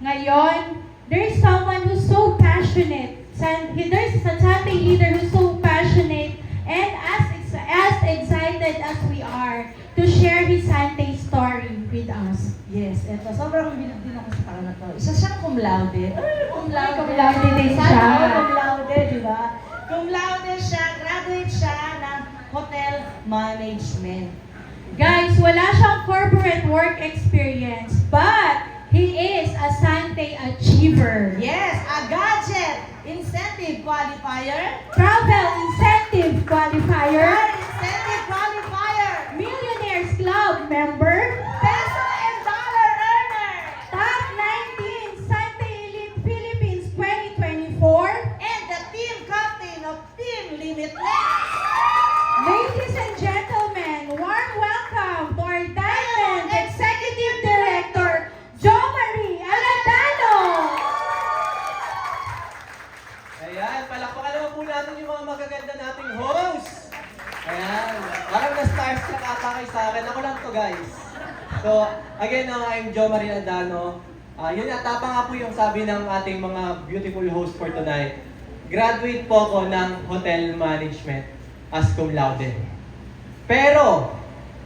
Ngayon, there's someone who's so passionate. There's a Sunday leader who's so passionate and as excited as we are to share his Sunday story with us. Yes, eto. Sobrang bilib din ako sa tao na to. Isa siyang cum laude. Cum laude. Cum laude din Sana siya. ako cum laude, di ba? Cum laude siya, graduate siya ng hotel management. Guys, wala siyang corporate work experience, but he is a Sunday achiever. Yes, a gadget incentive qualifier. Travel incentive qualifier. Incentive qualifier. Millionaires Club member. Peso and dollar earner. Top 19 Sunday Elite Philippines 2024. And the team captain of Team Limitless. Ladies and gentlemen, warm welcome to our Diamond Executive Director, Jo Marie Aladano. Ayan, palakpakan naman po natin yung mga magaganda nating host. Ayan, parang na-starstruck ata kayo sa akin. Ako lang to, guys. So, again, I'm Jo Marie Aladano. Yun nga, tapa nga po yung sabi ng ating mga beautiful host for tonight. Graduate po ako ng hotel management as cum laude. Pero,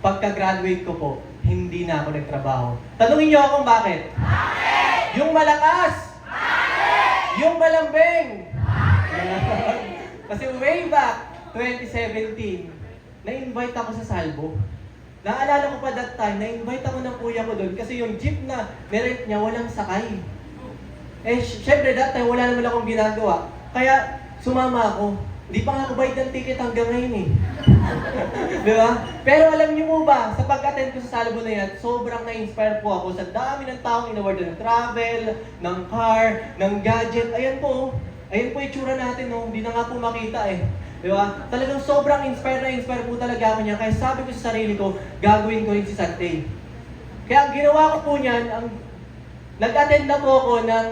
pagka-graduate ko po, hindi na ako nagtrabaho. Tanungin niyo ako bakit? Bakit? Yung malakas! Bakit? Yung malambing! Kasi way back 2017, na-invite ako sa Salvo. Naalala ko pa that time, na-invite ako ng kuya ko doon kasi yung jeep na nirent niya walang sakay. Eh, syempre that time wala naman akong ginagawa. Kaya sumama ako. Hindi pa nga ako bayad ng ticket hanggang ngayon eh. Di ba? Pero alam niyo po ba, sa pag-attend ko sa Salvo na yan, sobrang na-inspire po ako sa dami ng taong inaward ng travel, ng car, ng gadget. Ayan po, ayan po itsura natin, no? Hindi na nga po makita eh. Di ba? Talagang sobrang na-inspire po talaga ako niya. Kaya sabi ko sa sarili ko, gagawin ko rin si Sunday. Kaya ang ginawa ko po niyan, nag-attend na po ako ng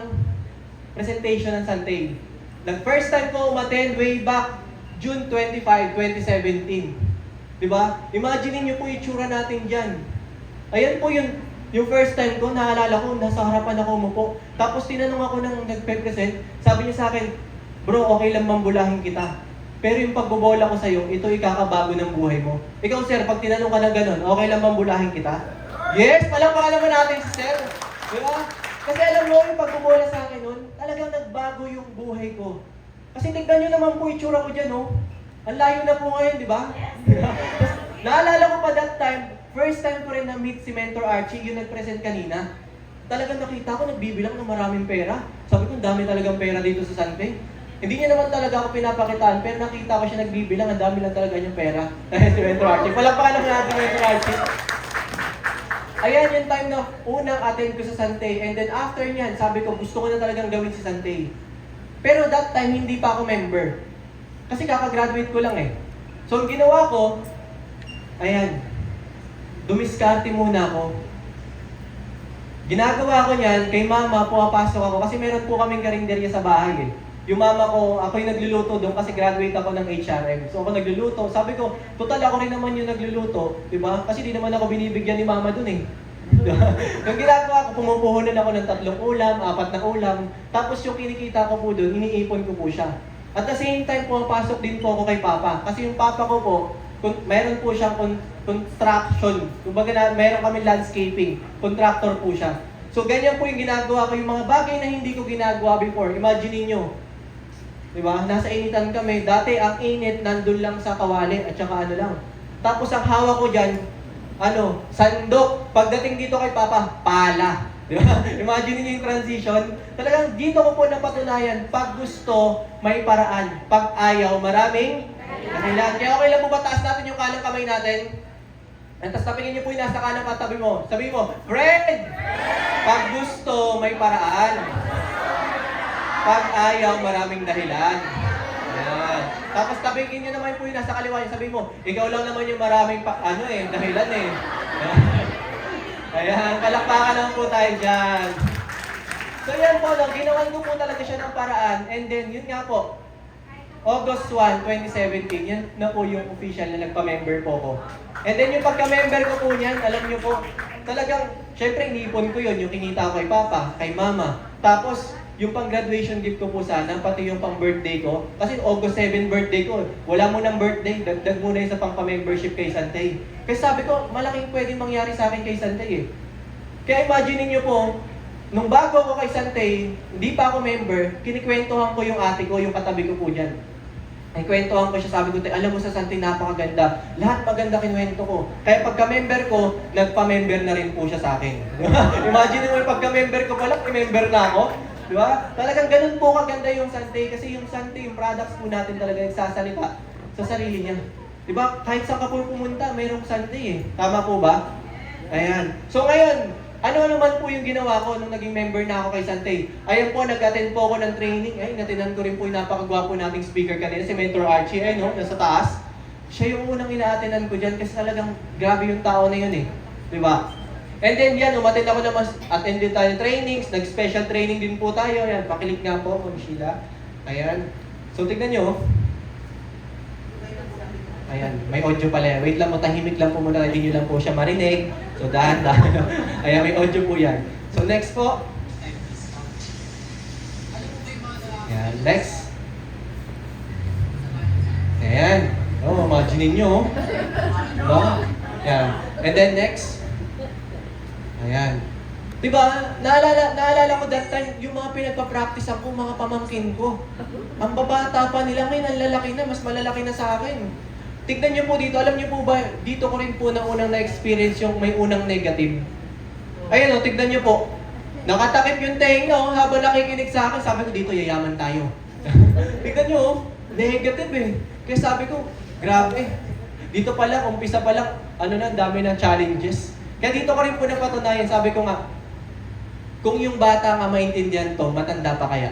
presentation ng Sunday. Nag-first time ko umattend way back June 25, 2017. Di ba? Imagine niyo po yung itsura natin dyan. Ayan po yung first time ko, naalala ko, nasa harapan ako umupo. Tapos tinanong ako ng nagpe-present, sabi niya sa akin, bro, okay lang mambulahin kita. Pero yung pagbobola ko sa'yo, ito ikakabago ng buhay mo. Ikaw, sir, pag tinanong ka na ganun, okay lang mambulahin kita? Yes, palakpakan naman natin si sir. Di ba? Kasi alam mo, yung pagbobola sa akin nun, talagang nagbago yung buhay ko. Kasi tignan nyo naman po itsura ko dyan, no? Ang layo na po ngayon, di ba? Naalala ko pa that time, first time ko rin na-meet si Mentor Archie, yung nag-present kanina. Talagang nakita ko, nagbibilang ng maraming pera. Sabi ko, dami talagang pera dito sa Sunday. Hindi niya naman talaga ako pinapakitaan, pero nakita ko siya nagbibilang, ang dami lang talaga niyang pera. Si Mentor Archie. Palakpakan naman natin Mentor Archie. Ayan yung time na unang attend ko sa Santay. And then after niyan, sabi ko, gusto ko na talagang gawin si Santay. Pero that time, hindi pa ako member. Kasi kakagraduate ko lang eh. So, ang ginawa ko, ayan, dumiskarte muna ako. Ginagawa ko niyan, kay mama, pumapasok ako. Kasi meron po kaming karinderya sa bahay eh. Yung mama ko, ako yung nagluluto doon kasi graduate ako ng HRM. So ako nagluluto. Sabi ko, total ako rin naman yung nagluluto. Diba? Kasi di naman ako binibigyan ni mama doon eh. Yung ginagawa ko, pumupuhunan ako ng 3 ulam, 4 na ulam. Tapos yung kinikita ko po doon, iniipon ko po siya. At the same time, pumapasok din po ako kay papa. Kasi yung papa ko po, mayroon po siyang construction. Kumbaga na, mayroon kami landscaping. Contractor po siya. So ganyan po yung ginagawa ko. Yung mga bagay na hindi ko ginagawa before. Imagine niyo. Diba? Nasa initan kami. Dati ang init nandun lang sa kawali at saka ano lang. Tapos ang hawak ko dyan, sandok. Pagdating dito kay Papa, pala. Diba? Imagine niyo yung transition. Talagang dito ko po napatunayan, pag gusto, may paraan. Pag ayaw, maraming dahilan. Kaya okay lang po ba taas natin yung kanang kamay natin? At tapos tapingin niyo po yung nasa kanang katabi mo. Sabi mo, friend! Pag gusto, may paraan. Pag ayaw, maraming dahilan. Yan. Tapos tabingin nyo naman po yung nasa kaliwa. Sabi mo, ikaw lang naman yung maraming dahilan eh. Ayan, palakpakan lang po tayo dyan. So yan po, ginawan ko po talaga siya ng paraan. And then, yun nga po, August 1, 2017, yan na po yung official na nagpa-member po ko. And then yung pagka-member ko po niyan, alam nyo po, talagang, syempre inipon ko yun, yung kinita ko kay Papa, kay Mama. Tapos, yung pang graduation gift ko po sana, pati yung pang birthday ko. Kasi August 7 birthday ko. Wala mo ng birthday, dagdag muna yung sa pang membership kay Santay. Kasi sabi ko, malaking pwedeng mangyari sa akin kay Santay eh. Kaya imagine niyo po, nung bago ako kay Santay, hindi pa ako member, kinikwentuhan ko yung ate ko, yung katabi ko po dyan. Ay kwentuhan ko siya, sabi ko, alam mo sa Santay, napakaganda. Lahat maganda kinuwento ko. Kaya pagka-member ko, nagpa-member na rin po siya sa akin. Imagine mo yung pagka-member ko pala, i-member na ako. Di ba? Talagang ganun po kaganda yung Santay. Kasi yung Santay, yung products po natin talaga nagsasalita sa sarili niya. Di ba? Kahit saan ka po pumunta, mayroong Santay eh. Tama po ba? Ayan. So ngayon, ano naman po yung ginawa ko nung naging member na ako kay Santay? Ayan po, nag-attend po ako ng training. Ay, natinan ko rin po yung napakagwapo nating speaker kanina, si Mentor Archie. Ay, no? Nasa taas. Siya yung unang ina-attendan ko dyan kasi talagang grabe yung tao na yun eh. Di ba? And then yan, umattend ako na attend din tayo trainings, nag-special training din po tayo. Yan, pakilik nga po, Ma'am Sheila. Ayan. So, tignan nyo. Ayan, may audio pala. Wait lang mo, tahimik lang po muna, hindi nyo lang po siya marinig. So, dahan-dahan. Ayan, may audio po yan. So, next po. Ayan, next. Ayan. Oh, imagine nyo. No? Ayan. And then next. Ayan. Diba, naalala ko that time, yung mga pinagpa-practice ako, mga pamangkin ko. Ang babata pa nila, ngayon ang lalaki na, mas malalaki na sa akin. Tignan niyo po dito, alam niyo po ba, dito ko rin po na unang na-experience yung may unang negative. Ayan o, tignan niyo po. Nakatakip yung tenga o, habang nakikinig sa akin, sabi ko dito, yayaman tayo. Tignan niyo o, negative eh. Kaya sabi ko, grabe. Dito pa lang, umpisa pa lang, ano na, dami ng challenges. Kaya dito ko rin po napatunayan, sabi ko nga, kung yung bata nga maintindihan to, matanda pa kaya?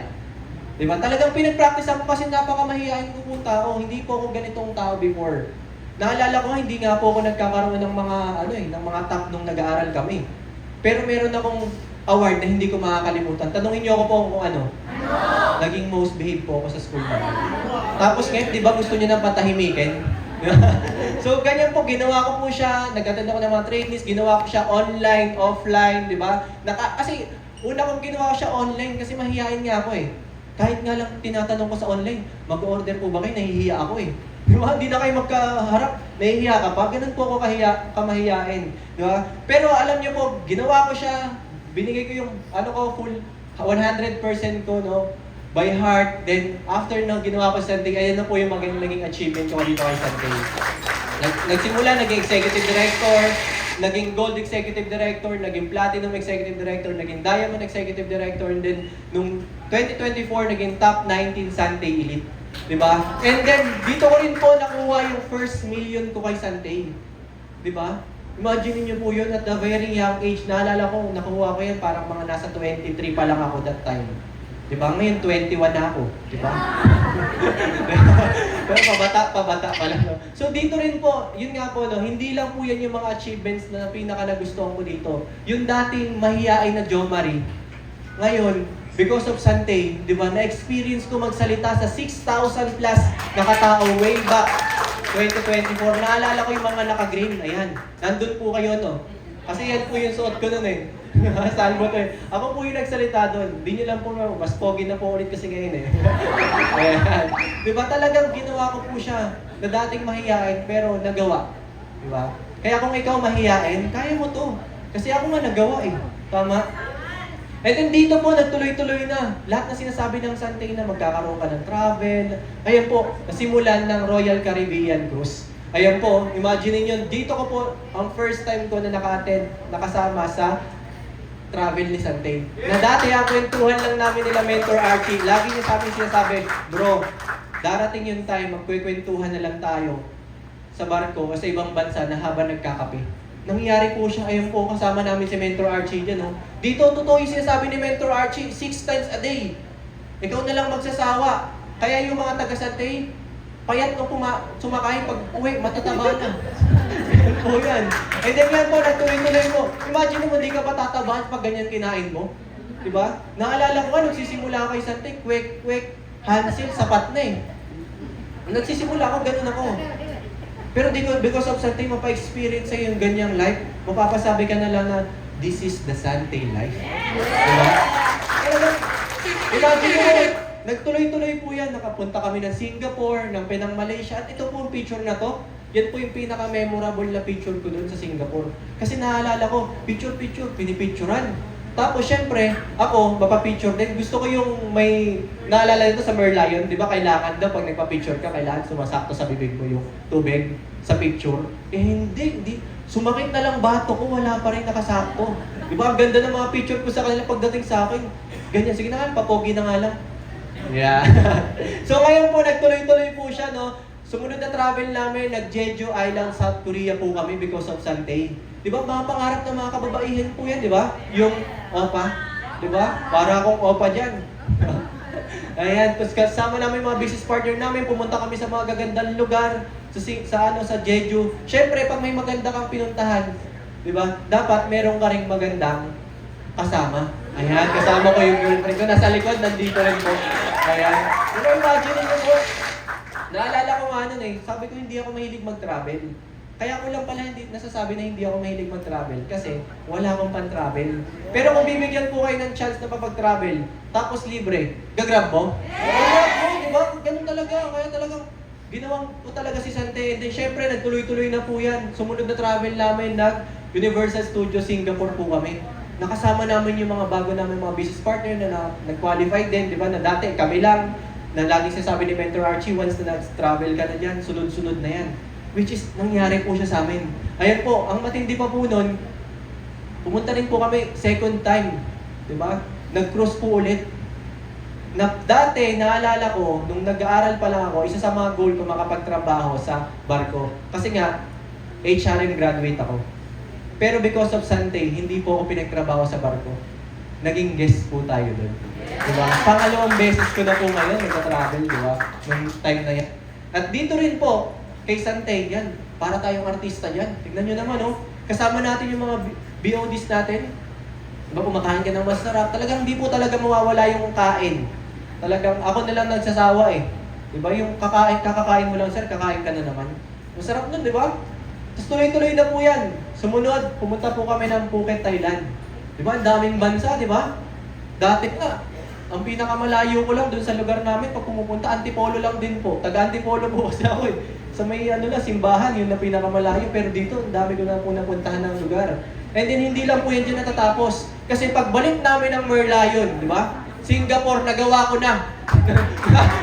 Diba? Talagang pinag-practice ako kasi napakamahihain ko pong tao. Hindi po ako ganitong tao before. Naalala ko, hindi nga po ako nagkakaroon ng mga, ng mga top nung nag-aaral kami. Pero meron akong award na hindi ko makakalimutan. Tanungin niyo ako po kung ano. Naging most behaved po ako sa school namin. Tapos ngayon, di ba gusto niyo nang patahimikin? So, ganyan po, ginawa ko po siya. Nag-attend ako ng mga trainings, ginawa ko siya online, offline, di ba? Kasi, una kong ginawa ko siya online kasi mahihain nga ako eh. Kahit nga lang tinatanong ko sa online, mag-order po ba kayo? Nahihiya ako eh. Di ba? Hindi na kayo magkaharap. Nahihiya ka pa. Ganun po ako kamahiyain. Di ba? Pero alam niyo po, ginawa ko siya. Binigay ko yung full 100% ko, no? By heart. Then, after na ginawa ko sa Santay, ayan na po yung naging achievement ko dito kay Santay. Nagsimula, naging executive director, naging gold executive director, naging platinum executive director, naging diamond executive director, and then nung 2024, naging top 19 Santay Elite. Diba? And then, dito ko rin po nakuha yung first million ko kay Santay. Diba? Imagine niyo po yun at the very young age, naalala ko, nakuha ko yan, parang mga nasa 23 pa lang ako that time. Diba? Ngayon, 21 na ako. Diba? Pero pabata pa lang. No? So dito rin po, yun nga po, no, hindi lang po yan yung mga achievements na pinaka nagustuhan ko dito. Yung dating mahihain na Jo Marie, ngayon, because of Santay, di ba, na-experience ko magsalita sa 6,000 plus na katao way back 2024. Naalala ko yung mga naka-green, ayan. Nandun po kayo, no? Kasi yan po yung suot ko nun eh. Salvo to eh. Ako po yung nagsalita doon. Di nyo lang po, mas pogi na po ulit kasi ngayon eh. Ayan. Di ba talagang ginawa ko po siya na dating mahihain pero nagawa. Di ba? Kaya kung ikaw mahihain, kaya mo to. Kasi ako nga nagawa eh. Tama? And then dito po, nagtuloy-tuloy na. Lahat na sinasabi ng Santay na magkakaroon ka ng travel. Ayan po, nasimulan ng Royal Caribbean Cruise. Ayan po, imagine niyo, dito ko po, ang first time ko na naka-attend, nakasama sa travel ni Santay. Na dati kwentuhan lang namin nila Mentor Archie. Lagi niya sa amin sinasabi, bro, darating yung time, magkukwentuhan na lang tayo sa barko o sa ibang bansa na habang nagkakape. Nangyayari po siya, ayun po, kasama namin si Mentor Archie dyan. No? Dito, totoo yung sinasabi ni Mentor Archie, 6 times a day. Ikaw na lang magsasawa. Kaya yung mga taga-Santay, payat nung sumakay, pag uwi, matataba na. Po yan. And then yan po, nagtuloy-tuloy mo. Imagine mo, di ka pa tatabahan pag ganyan kinain mo. Diba? Naalala ko nga, nagsisimula ako kay Santay, kwek, Hansel, sapat na eh. Nagsisimula ako, ganun ako. Pero because of Santay, mapa-experience sa'yo yung ganyang life, mapapasabi ka na lang na, this is the Sante life. Diba? Imagine mo, nagtuloy-tuloy po yan. Nakapunta kami ng Singapore, ng Penang, Malaysia. At ito po yung picture na to. Yan po yung pinaka-memorable na picture ko doon sa Singapore. Kasi naalala ko, picture-picture, pinipicturan. Tapos syempre, ako, mapapicture din. Gusto ko yung may, naalala nito sa Merlion, di ba kailangan daw pag nagpa-picture ka, kailangan sumasakto sa bibig mo yung tubig sa picture. Eh hindi. Sumakit na lang bato ko, wala pa rin nakasakto. Di ba, ang ganda ng mga picture ko sa kanila pagdating sa akin. Ganyan, sige na nga, papogi na nga lang. Yeah. So ngayon po, nagtuloy-tuloy po siya, no? Sumunod na travel namin, nag-Jeju Island, South Korea po kami because of Sante. Di ba, mga pangarap ng mga kababaihan po yan, di ba? Yung opa, di ba? Para akong opa dyan. Ayan, tapos kasama namin mga business partner namin, pumunta kami sa mga gagandang lugar, sa Jeju. Siyempre, pag may maganda kang pinuntahan, di ba, dapat meron ka ring magandang kasama. Ayan, kasama ko yung girlfriend ko. Nasa likod, nandito rin po. Ayan. Pero imagine nyo po, naalala ko nga nun sabi ko hindi ako mahilig mag-travel. Kaya ko lang pala nasasabi na hindi ako mahilig mag-travel kasi wala akong pan-travel. Pero kung bibigyan po kayo ng chance na mapag-travel, tapos libre, gagrab mo? Gagrab mo, di ba? Ganun talaga. Kaya talagang ginawang ko talaga si Sante. And then syempre, nagtuloy-tuloy na po yan. Sumunod na travel namin, Universal Studios Singapore po kami. Nakasama namin yung mga bago namin mga business partner na nag-qualify din, di ba? Na dati kami lang, na lagi sasabi ni Mentor Archie, once na nag-travel ka na dyan, sunod-sunod na yan. Which is, nangyari po siya sa amin. Ayan po, ang matindi pa po nun, pumunta rin po kami second time. Di ba? Nag-cruise po ulit. Dati, naalala ko, nung nag-aaral pa lang ako, isa sa mga goal ko makapagtrabaho sa barko. Kasi nga, HRM graduate ako. Pero because of Sante, hindi po ako pinagtrabaho sa barko. Naging guest po tayo doon. Diba? Pangalawang beses ko na po ngayon nagka-travel, diba? Nung time na yan. At dito rin po, kay Sante, yan. Para tayong artista yan. Tignan nyo naman, oh. Kasama natin yung mga BODs natin. Diba, kumakain ka ng masarap. Talagang hindi po talaga mawawala yung kain. Talagang ako na lang nagsasawa eh. Diba, yung kakakain mo lang, sir, kakain ka na naman. Masarap nun, diba? Tapos tuloy-tuloy na po yan. Sumunod, pumunta po kami ng Phuket, Thailand. Diba, ang daming bansa, diba? Dati nga, ang pinakamalayo ko lang dun sa lugar namin, pag pumupunta, Antipolo lang din po. Taga-Antipolo po kasi ako eh. Sa may simbahan, yun na pinakamalayo. Pero dito, ang dami ko na po napuntahan ng lugar. And then, hindi lang po yan dyan natatapos. Kasi pagbalik namin ng Merlion, di ba? Singapore, nagawa ko na.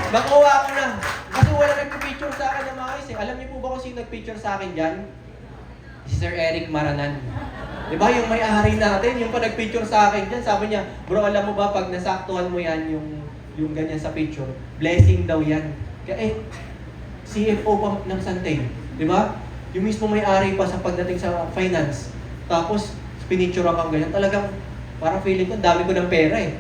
Nakuha ko na. Kasi wala nagpipicture sa akin ng mga guys eh. Alam niyo po ba kung sino nagpicture sa akin dyan? Si Sir Eric Maranan. Di ba, yung may-ari natin, yung pa nagpicture sa akin dyan, sabi niya, bro, alam mo ba, pag nasaktuhan mo yan, yung ganyan sa picture, blessing daw yan. Kaya CFO pa ng Sante, di ba? Yung mismo may-ari pa sa pagdating sa finance. Tapos, pinicture kang ganyan. Talagang, parang feeling ko, dami ko ng pera eh.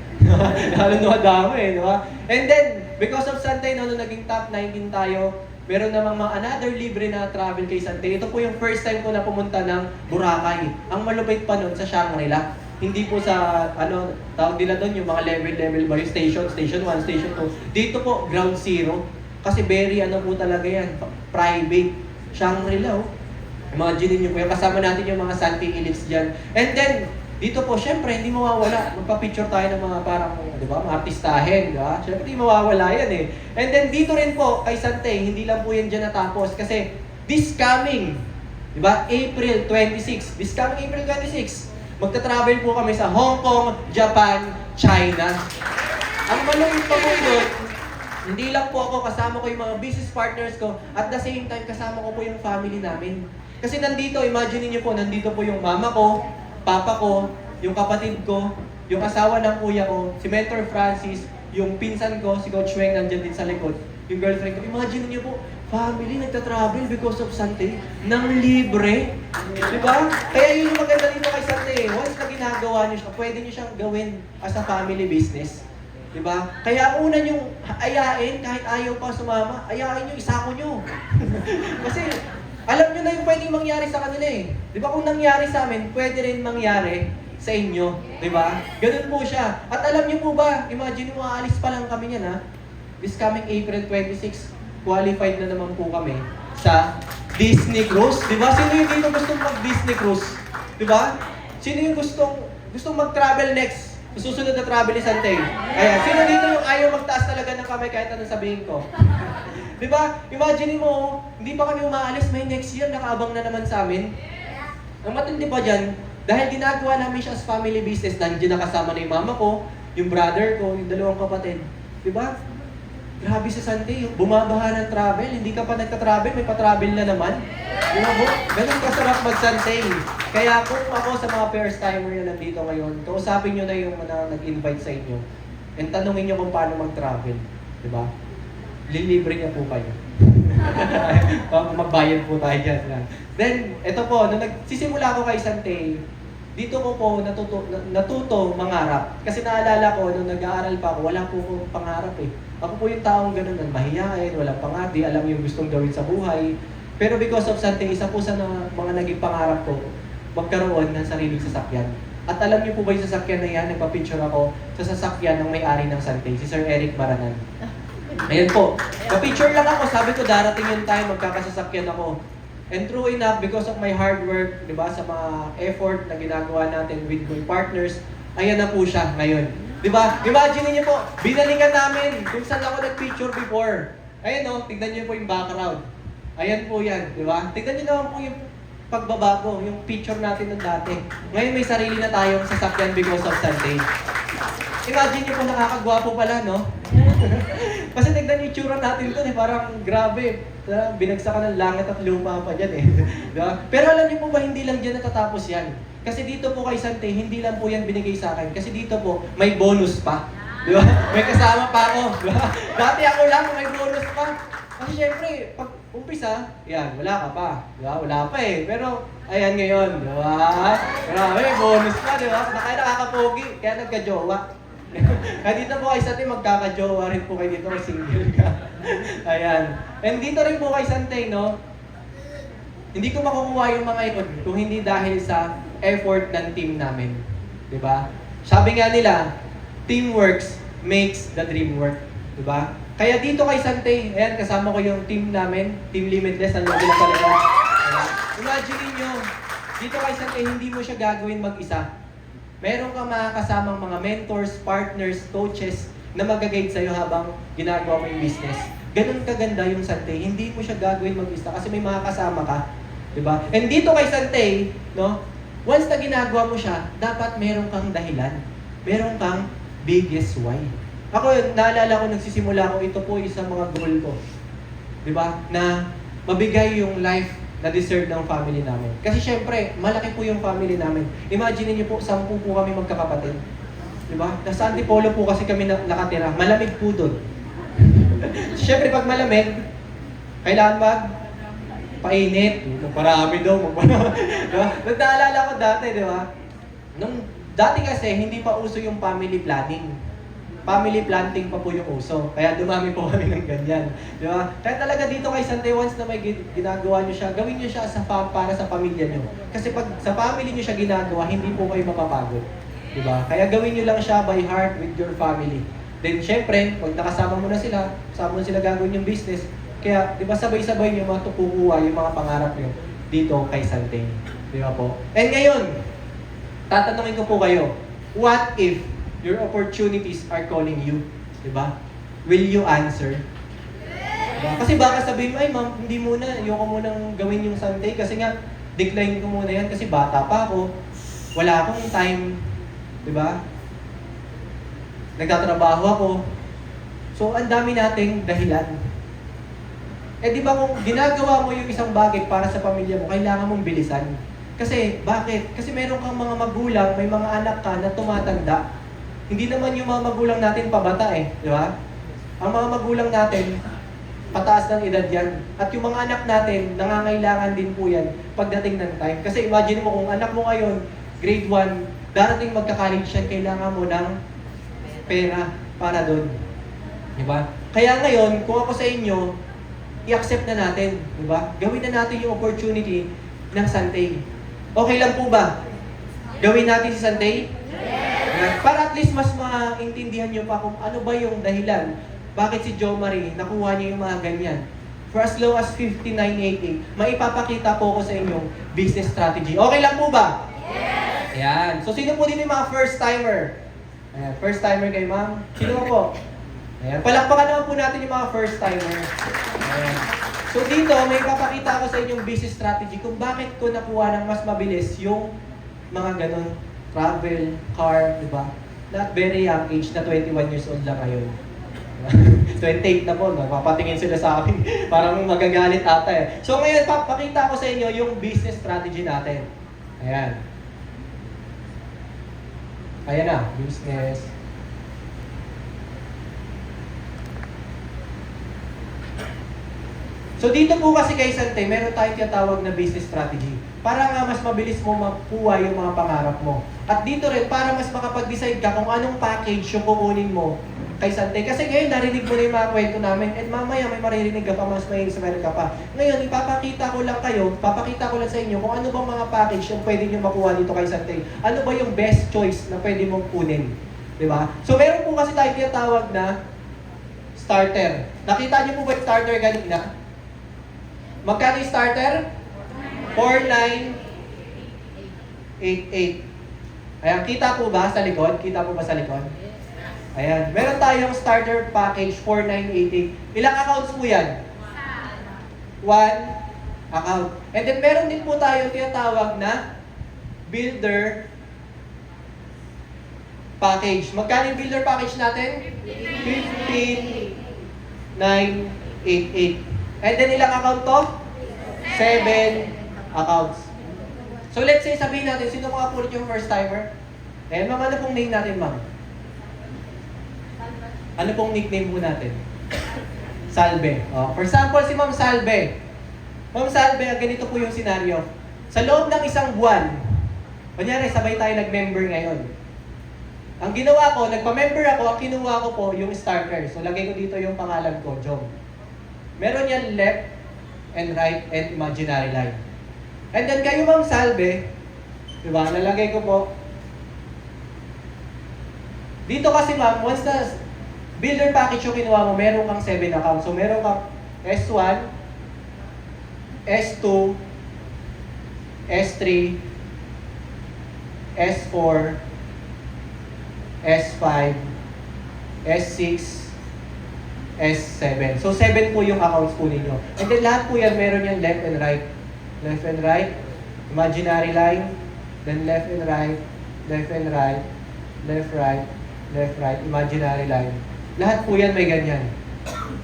Lalo na dami eh, di ba? And then, because of Sante, nung naging top 19 tayo, meron namang another libre na travel kay Sante. Ito po yung first time ko na pumunta ng Boracay. Ang malupit pa nun sa Shangri-La. Hindi po sa, tawag nila doon, yung mga level ba, yung station 1, station 2. Dito po, ground zero. Kasi very po talaga yan, private. Shangri-La, oh. Imagine niyo po, yung kasama natin yung mga Sante elites dyan. And then, dito po, syempre, hindi mawawala. Magpa-picture tayo ng mga parang, di ba, mga artistahin, di ba? Syempre, hindi mawawala yan eh. And then, dito rin po, kay Sante, hindi lang po yan dyan natapos. Kasi, this coming, di ba, April 26, magta-travel po kami sa Hong Kong, Japan, China. Ang malungkot pa po doon, hindi lang po ako, kasama ko yung mga business partners ko, at the same time, kasama ko po yung family namin. Kasi nandito, imagine niyo po, nandito po yung mama ko, papa ko, yung kapatid ko, yung asawa ng kuya ko, si Mentor Francis, yung pinsan ko, si Coach Weng, nandyan din sa likod, yung girlfriend ko. Imagine niyo po, family nagta-travel because of Sante, ng libre. Di ba? Kaya yun yung maganda dito kay Sante. Once na ginagawa niyo siya, pwede niyo siyang gawin as a family business. Diba? Kaya una yung ayain, kahit ayaw pa sumama, ayain nyo, isako nyo. Kasi, alam nyo na yung pwedeng mangyari sa kanila eh. Diba kung nangyari sa amin, pwede rin mangyari sa inyo. Diba? Ganun po siya. At alam nyo po ba, imagine mo, aalis pa lang kami yan ha. This coming April 26, qualified na naman po kami sa Disney Cruise. Diba? Sino yung dito gusto mag-Disney Cruise? Di ba? Sino yung gustong mag-travel next? Susunod na travel ni Sante. Ayan, sino dito yung ayaw magtaas talaga ng kamay kahit anong sabihin ko? Di ba? Imagine mo, hindi pa kami umaalis, may next year, nakaabang na naman sa amin. Ang matindi pa dyan, dahil ginagawa namin siya as family business, nandiyan nakasama na yung mama ko, yung brother ko, yung dalawang kapatid. Di ba? Grabe si Sante, yung bumabaha ng travel, hindi ka pa nagka-travel, may pa-travel na naman. Di ba? Ganun kasarap mag-Sante. Kaya kung ako sa mga first timer na nandito ngayon, kausapin nyo na yung nag-invite sa inyo and tanungin nyo kung paano mag-travel. Di ba? Lilibre niya po kayo. Magbayad po tayo dyan. Then, ito po, nung nagsisimula ako kay Sante, dito ko po natuto mangarap. Kasi naalala ko, nung nag-aaral pa ako, wala po akong pangarap eh. Ako po yung taong ganun, mahihain, walang pangarap, di alam yung gustong gawin sa buhay. Pero because of Sante, isa po sa mga naging pangarap ko, magkaroon ng sariling sasakyan. At alam niyo po ba yung sasakyan na yan, nagpa-picture ako sa sasakyan ng may-ari ng Sante, si Sir Eric Maranan. Ayan po. Pa-picture lang ako, sabi ko darating yung time, magkakasasakyan ako. And true enough, because of my hard work, di ba, sa mga effort na ginagawa natin with my partners, ayan na po siya ngayon. Di ba? Imagine niyo po, binalikan namin kung saan ako nag-picture before. Ayan o, tignan niyo po yung background. Ayan po yan, di ba? Tignan niyo naman po yung pagbabago, yung picture natin ng dati. Ngayon may sarili na tayong sasakyan because of Sunday. Imagine niyo po, nakakagwapo pala, no? Kasi tignan yung itsura natin doon, parang grabe. Binagsakan ng langit at lupa pa dyan eh. Diba? Pero alam niyo po ba, hindi lang dyan natatapos yan. Kasi dito po kay Sante, hindi lang po yan binigay sa akin. Kasi dito po, may bonus pa. Diba? May kasama pa ako. Diba? Dati ako lang, may bonus pa. Kasi syempre, pag umpisa, yan, wala ka pa. Diba? Wala pa eh. Pero, ayan ngayon. Diba? Grabe, may bonus pa, diba? Kaya nakakapogi, kaya nagka-jowa. Kaya dito po kay Sante, magkaka-jowa rin po kayo dito, single ka. Ayan. And dito rin po kay Sante, no? Hindi ko makukuha yung mga ito kung hindi dahil sa effort ng team namin. Diba? Sabi nga nila, teamwork makes the dream work. Diba? Kaya dito kay Sante, ayan, kasama ko yung team namin, Team Limitless, ang lagi lang talaga. Diba? Imagine niyo, dito kay Sante, hindi mo siya gagawin mag-isa. Meron kang makakasamang mga mentors, partners, coaches na mag-guide sa'yo habang ginagawa mo yung business. Ganun kaganda yung Sante, hindi mo siya gagawin mag-isa kasi may mga kasama ka. Diba? And dito kay Sante, no, once na ginagawa mo siya, dapat meron kang dahilan. Meron kang biggest why. Ako, naalala ko, nagsisimula ko, ito po isang mga goal ko. Diba? Na mabigay yung life na deserve ng family namin. Kasi syempre, malaki po yung family namin. Imagine niyo po, 10 po kami magkakapatid. Diba? Nasa Antipolo po kasi kami nakatira. Malamig po doon. Syempre, pag malamig, kailangan painit. Marami daw. Diba? Nagdaalala ko dati, di ba? Dati kasi, hindi pa uso yung family planning. Family planting pa po yung uso. Kaya dumami po kami ng ganyan. Di ba? Kaya talaga dito kay Sante, once na may ginagawa nyo siya, gawin nyo siya para sa pamilya nyo. Kasi pag sa family nyo siya ginagawa, hindi po kayo mapapagod. Di ba? Kaya gawin nyo lang siya by heart with your family. Then syempre, pag nakasama mo na sila, kasama mo sila gagawin yung business, kaya di ba sabay-sabay nyo matukukuha yung mga pangarap nyo dito kay Sante. Di ba po? And ngayon, tatanungin ko po kayo, what if your opportunities are calling you? Diba? Will you answer? Diba? Kasi baka sabihin mo, ay ma'am, hindi muna, ayoko munang gawin yung Sante kasi nga, decline ko muna yan kasi bata pa ako, wala akong time, diba? Nagtatrabaho ako. So, ang dami nating dahilan. Eh di ba kung ginagawa mo yung isang bagay para sa pamilya mo, kailangan mong bilisan. Kasi, bakit? Kasi meron kang mga magulang, may mga anak ka na tumatanda. Hindi naman yung mga magulang natin pabata eh, di ba? Ang mga magulang natin, pataas ng edad yan. At yung mga anak natin, nangangailangan din po yan pagdating ng time. Kasi imagine mo kung anak mo ngayon, grade 1, darating magka-college yan, kailangan mo ng pera para doon. Di ba? Kaya ngayon, kung ako sa inyo, i-accept na natin. Di ba? Gawin na natin yung opportunity ng Sante. Okay lang po ba? Gawin natin si Sante? Para at least mas maintindihan nyo pa kung ano ba yung dahilan bakit si Jo Marie nakuha niya yung mga ganyan. For as low as 59.88, maipapakita po ko sa inyong business strategy. Okay lang po ba? Yes! Ayan. So, sino po dito yung mga first timer? Ayan, first timer kay ma'am. Sino po? Ayan. Palakpakan naman po natin yung mga first timer. Ayan. So, dito, may papakita ko sa inyong business strategy kung bakit ko nakuha ng mas mabilis yung mga ganun, travel, car, di ba? Not very young age na 21 years old lang ngayon. 28 na po, mapapatingin sila sa akin. Parang magagalit ata eh. So ngayon, papakita ko sa inyo yung business strategy natin. Ayan. Ayan na, business. So dito po kasi kay Sante, meron tayong tinatawag na business strategy. Para nga mas mabilis mo makuha yung mga pangarap mo. At dito rin, para mas makapag-decide ka kung anong package yung kukunin mo kay Sante. Kasi ngayon, narinig mo na yung mga kwento namin at mamaya may maririnig ka pa, mas may inspire ka pa. Ngayon, ipapakita ko lang sa inyo kung ano bang mga package yung pwede nyo makuha dito kay Sante. Ano ba yung best choice na pwede mong kunin. Diba? So meron po kasi tayong tinatawag na starter. Nakita niyo po ba yung starter kanina? Magkano yung starter? 4,988. Ayan, kita po ba sa likod? Kita po ba sa likod? Ayan, meron tayong starter package 4,988. Ilang accounts po yan? One account. And then meron din po tayong tinatawag na builder package. Magkano yung builder package natin? 15,988. And then ilang account to? 7 accounts. So let's say, sabihin natin, sino mga po yung first timer? Eh, ma'am, ano pong name natin, ma'am? Ano pong nickname po natin? Salve. Oh, for example, si Ma'am Salve. Ma'am Salve, ganito po yung scenario. Sa loob ng isang buwan, kunyari, sabay tayo nag-member ngayon. Ang ginawa ko, nagpa-member ako, ang kinuha ko po yung starter. So, lagay ko dito yung pangalan ko, Jom. Meron yan left and right and imaginary line. And then kayo Ma'am Salve, di ba, nalagay ko po. Dito kasi ma'am, once na builder package yung kinuha mo, meron kang 7 accounts. So meron kang S1, S2, S3, S4, S5, S6, S7. So, 7 po yung accounts po ninyo. And then, lahat po yan, meron yan left and right. Left and right, imaginary line, then left and right, left and right, left, right, left, right, imaginary line. Lahat po yan may ganyan.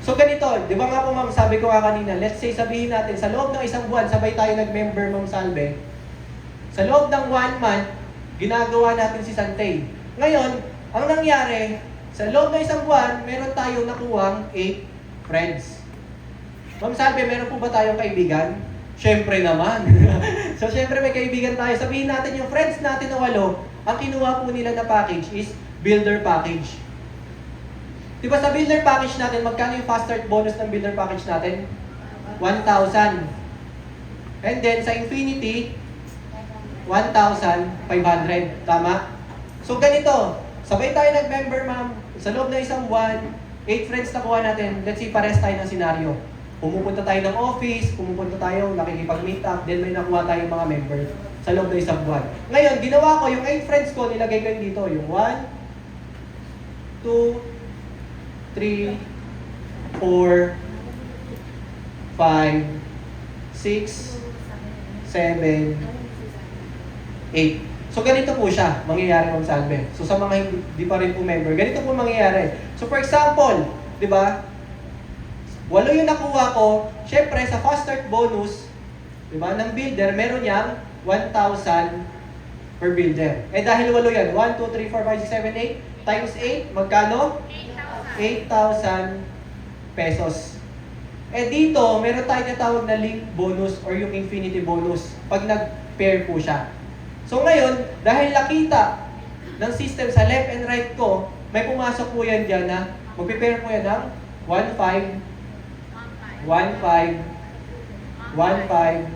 So, ganito, di ba nga po ma'am, sabi ko nga kanina, let's say, sabihin natin, sa loob ng isang buwan, sabay tayo nag-member, Ma'am Salve. Sa loob ng 1 month, ginagawa natin si Sante. Ngayon, ang nangyari, sa loob ng isang buwan, meron tayong nakuhang 8 friends. Ma'am Salve, meron po ba tayong kaibigan? Siyempre naman. So, siyempre may kaibigan tayo. Sabihin natin yung friends natin na 8, ang kinuha po nila na package is builder package. Diba sa builder package natin, magkano yung fast start bonus ng builder package natin? 1,000. And then, sa Infinity, 1,500. Tama? So, ganito. Sabay tayo nag-member, ma'am. Sa loob ng isang buwan, 8 friends na kuha natin. Let's say, pares tayo ng senaryo. Pumupunta tayo ng office, pumupunta tayo, nakikipag-meet up, then may nakuha tayong mga members sa loob ng isang buwan. Ngayon, ginawa ko, yung 8 friends ko, nilagay ko yung dito. Yung 1, 2, 3, 4, 5, 6, 7, 8. So, ganito po siya, mangyayari Ma'am Salve. So, sa mga hindi pa rin po member, ganito po mangyayari. So, for example, di ba, 8 yung nakuha ko, syempre, sa fast start bonus, di ba, ng builder, meron niyang 1,000 per builder. Eh, dahil 8 yan, 1, 2, 3, 4, 5, 6, 7, 8, times 8, magkano? 8,000 pesos. Eh, dito, meron tayong tinatawag na link bonus or yung infinity bonus pag nag-pair po siya. So ngayon, dahil nakita ng system sa left and right ko, may pumasok po yan dyan na magpipair po yan ng 1, 5, 1, 5, 1, 5,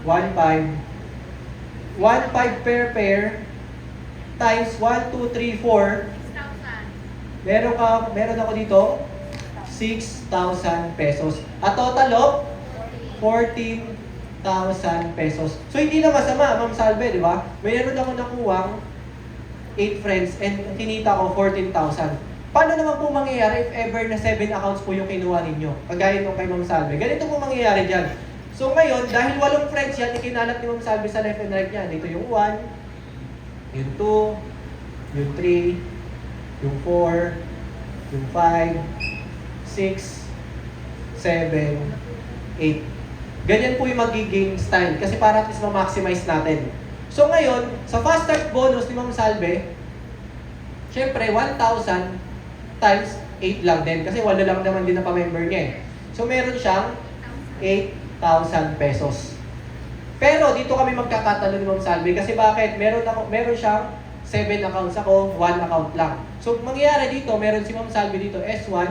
1, 5, 1, 5 pair times 1, 2, 3, 4. Meron ako dito 6,000 pesos. At total of 14,000 pesos. So hindi na masama, Ma'am Salve, di ba? Mayroon ako nakuwang 8 friends and kinita ko 14,000. Paano naman po mangyayari if ever na 7 accounts po yung kinuha ninyo? Kagaya nung kay Ma'am Salve. Ganito po mangyayari dyan. So ngayon, dahil 8 friends yan, ikinalat ni Ma'am Salve sa left and right niya. Dito yung 1, yung 2, yung 3, yung 4, yung 5, 6, 7, 8. Ganyan po yung magiging style kasi para at least ma-maximize natin. So ngayon, sa fast start bonus ni Ma'am Salve, syempre 1,000 times 8 lang din kasi wala lang naman din na pa-member niya eh. So meron siyang 8,000 pesos. Pero dito kami magkakatalo ni Ma'am Salve kasi bakit? Meron siyang 7 accounts, ako 1 account lang. So mangyayari dito, meron si Ma'am Salve dito S1,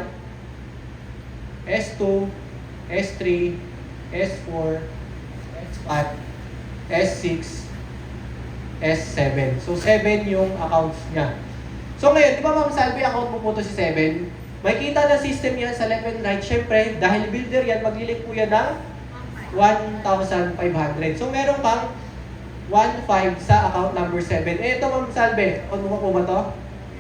S2, S3, S4, S5, S6, S7. So 7 yung accounts niya. So ngayon, di ba Ma'am Salve, account mo po to si 7? Makikita na system yan sa left and right. Syempre, dahil builder yan, maglilink po yan ng 1,500. So meron kang 1,500 sa account number 7. Eh, ito Ma'am Salve, account mo po ba to?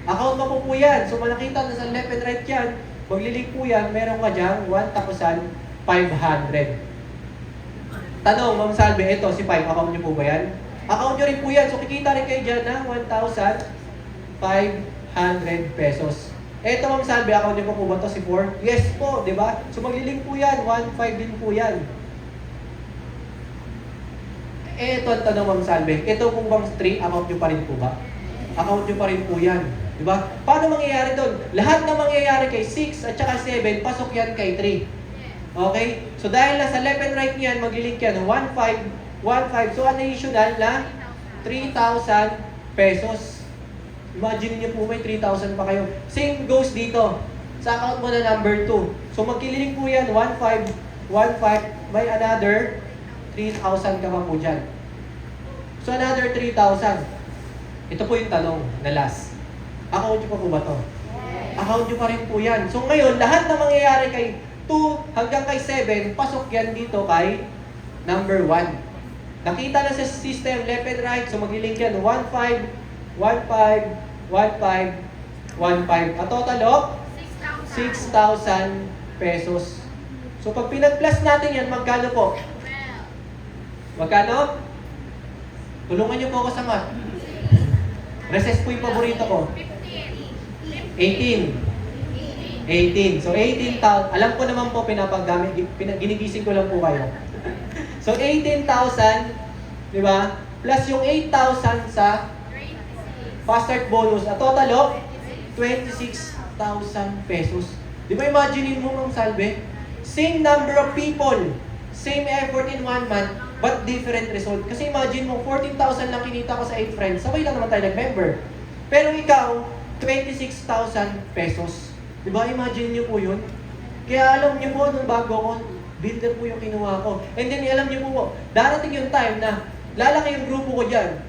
Account mo po yan. So malakita na sa left and right yan, maglilink po yan, meron ka dyan 1,500. Tanong, Ma'am Salve, ito si 5, account nyo po ba yan? Account nyo rin po yan. So kikita rin kayo dyan ng 1,500 pesos. Ito Ma'am Salve, account nyo po ba ito si 4? Yes po, di ba? So maglilink po yan, 1,500 din po yan. Ito ang tanong Ma'am Salve, ito pong bang 3, account nyo pa rin po ba? Account nyo pa rin po yan. Di ba? Paano mangyayari doon? Lahat na mangyayari kay 6 at saka 7, pasok yan kay 3. Okay? So dahil nasa left and right niyan, maglilink yan 1,500. So additional na 3,000 pesos. Imagine niyo po may 3,000 pa kayo. Same goes dito. Sa account mo na number 2. So magkililink po yan 1,500, may another 3,000 ka pa po dyan. So another 3,000. Ito po yung tanong na last. Account nyo pa po ba to? Account nyo pa rin po yan. So ngayon, lahat na mangyayari kay 2 hanggang kay 7, pasok yan dito kay number 1. Nakita na sa system, left and right, so maglilink yan 1,500, 1,500, 1,500, 1,500. A total of 6,000 pesos. So pag pinag-plus natin yan, magkano po? Magkano? Tulungan niyo po ako sa math. Recess po yung paborito ko. 18. So 18,000. Alam ko naman po pinapagamit, ginigising ko lang po kayo. So 18,000, di ba? Plus yung 8,000 sa fast start bonus. A total of 26,000 pesos. Di ba imagine mo Ma'am Salve? Same number of people, same effort in 1 month, but different result. Kasi imagine mo, 14,000 lang kinita ko sa 8 friends. Sabay lang naman tayo nag-member. Pero ikaw, 26,000 pesos. Diba? Imagine nyo po yun. Kaya alam nyo po, nung bago ako, builder po yung kinuha ko. And then, alam nyo po, darating yung time na lalaki yung grupo ko dyan.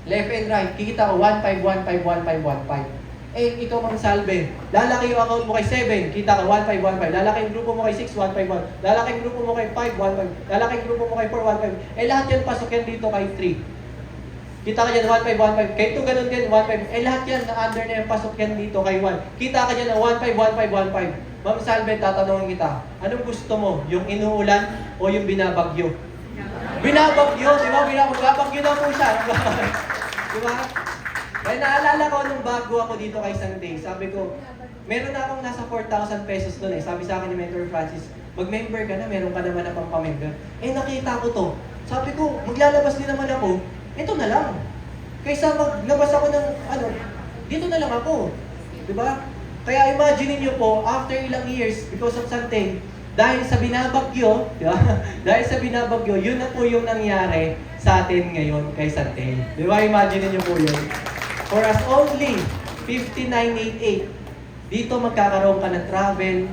Left and right, kikita ko 1,500, 1,500, 1,500, 1,500. Eh, ikaw Ma'am Salve, lalaki yung account mo kay 7, kita ka 1,500, 1,500. Lalaki yung grupo mo kay 6, 1,500. Lalaki yung grupo mo kay 5, 1,500. Lalaki yung grupo mo kay 4, 1,500. Eh, lahat yan pasok yan dito kay 3. Kita ka dyan 1,500, 1,500. Kaya ito ganun din, 1,500. Eh, lahat yan, na-under na yan, pasok yan dito kay 1. Kita ka dyan ng 1,500, 1,500, 1,500. Ma'am Salve, tatanungin kita, anong gusto mo? Yung inuulan o yung binabagyo? Binabagyo, di ba? Binabagyo na po siya. Di ba? Kaya naalala ko nung bago ako dito kay Sunday, sabi ko, meron na akong nasa 4,000 pesos doon eh. Sabi sa akin ni Mentor Francis, mag-member ka na, meron ka naman na pang pa-member. Eh nakita ko to. Sabi ko, maglalabas din naman ako, ito na lang. Kaysa maglabas ako ng, dito na lang ako. Diba? Kaya imagine niyo po, after ilang years, because of something, dahil sa binabagyo, diba? Dahil sa binabagyo, yun na po yung nangyari sa atin ngayon kay Santel. Diba? Imagine niyo po yun. For us only, 5988. Dito magkakaroon ka ng travel,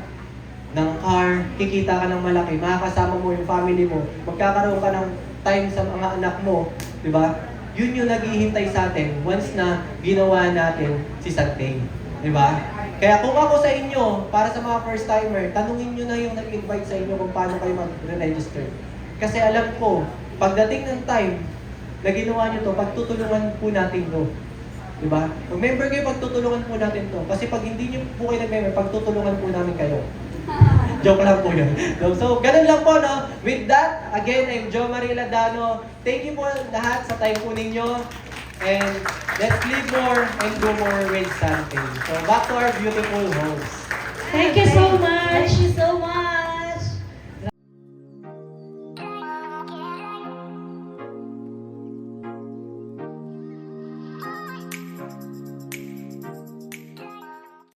ng car, kikita ka ng malaki, makakasama mo yung family mo, magkakaroon ka ng time sa mga anak mo, di ba? Yun yung naghihintay sa atin once na ginawa natin si Santeng, di ba? Kaya kung ako sa inyo, para sa mga first timer, tanungin nyo na yung nag-invite sa inyo kung paano kayo mag-register. Kasi alam ko, pagdating ng time na ginawa niyo to, pagtutulungan po natin to. Diba? Mag-member kayo, pagtutulungan po natin to. Kasi pag hindi niyo po kayo nag-member, pagtutulungan po namin kayo. Joke lang po yun. So, ganun lang po, no? With that, again, I'm Jo Marie Ladano. Thank you po lahat sa time po ninyo. And let's live more and do more with something. So, back to our beautiful host. Thank you so much. Thank you so much.